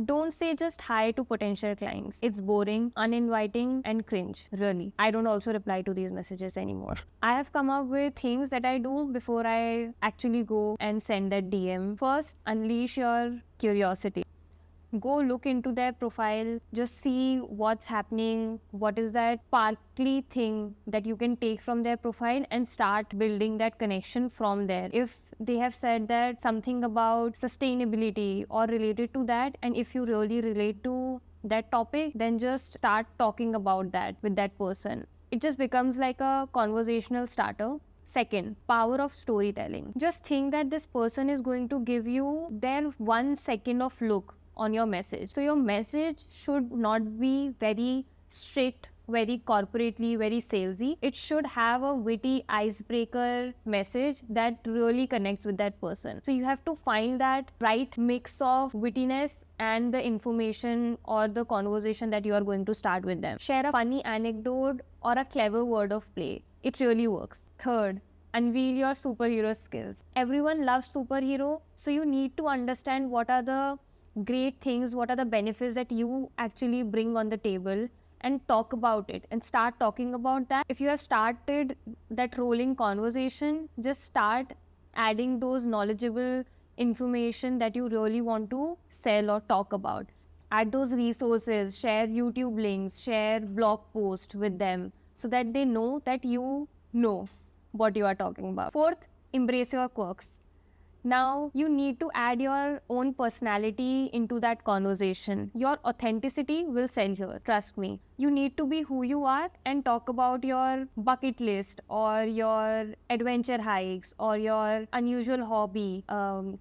Don't say just hi to potential clients. It's boring, uninviting, and cringe. Really. I don't also reply to these messages anymore. I have come up with things that I do before I actually go and send that DM. First, unleash your curiosity. Go look into their profile, just see what's happening, what is that sparkly thing that you can take from their profile and start building that connection from there. If they have said that something about sustainability or related to that, and if you really relate to that topic, then just start talking about that with that person. It just becomes like a conversational starter. Second, power of storytelling. Just think that this person is going to give you their 1 second of look on your message. So your message should not be very strict, very corporately, very salesy. It should have a witty icebreaker message that really connects with that person. So you have to find that right mix of wittiness and the information or the conversation that you are going to start with them. Share a funny anecdote or a clever word of play. It really works. Third, unveil your superhero skills. Everyone loves superhero, so you need to understand what are the great things, what are the benefits that you actually bring on the table, and talk about it and start talking about that. If you have started that rolling conversation, just start adding those knowledgeable information that you really want to sell or talk about. Add those resources, share YouTube links, share blog posts with them so that they know that you know what you are talking about. Fourth, embrace your quirks. Now, you need to add your own personality into that conversation. Your authenticity will sell here, trust me. You need to be who you are and talk about your bucket list or your adventure hikes or your unusual hobby,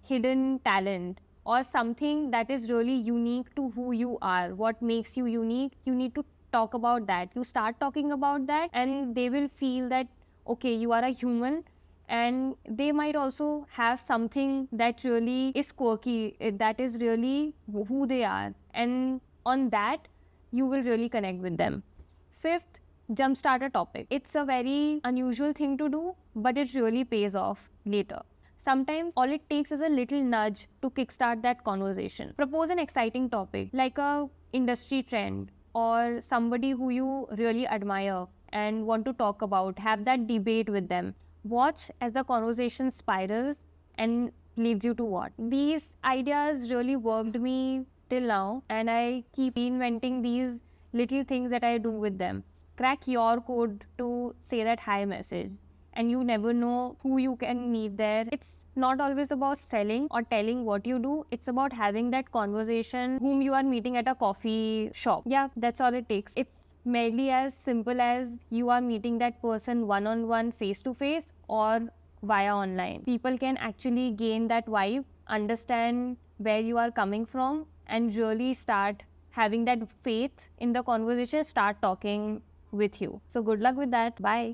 hidden talent, or something that is really unique to who you are. What makes you unique? You need to talk about that. You start talking about that and they will feel that, okay, you are a human. And they might also have something that really is quirky, that is really who they are. And on that, you will really connect with them. Fifth, jumpstart a topic. It's a very unusual thing to do, but it really pays off later. Sometimes all it takes is a little nudge to kickstart that conversation. Propose an exciting topic, like a industry trend or somebody who you really admire and want to talk about. Have that debate with them. Watch as the conversation spirals and leads you to what. These ideas really worked me till now, and I keep reinventing these little things that I do with them. Crack your code to say that hi message, and you never know who you can meet there. It's not always about selling or telling what you do. It's about having that conversation whom you are meeting at a coffee shop. Yeah, that's all it takes. It's merely as simple as you are meeting that person one-on-one, face-to-face, or via online. People can actually gain that vibe, understand where you are coming from, and really start having that faith in the conversation, start talking with you. So good luck with that. Bye.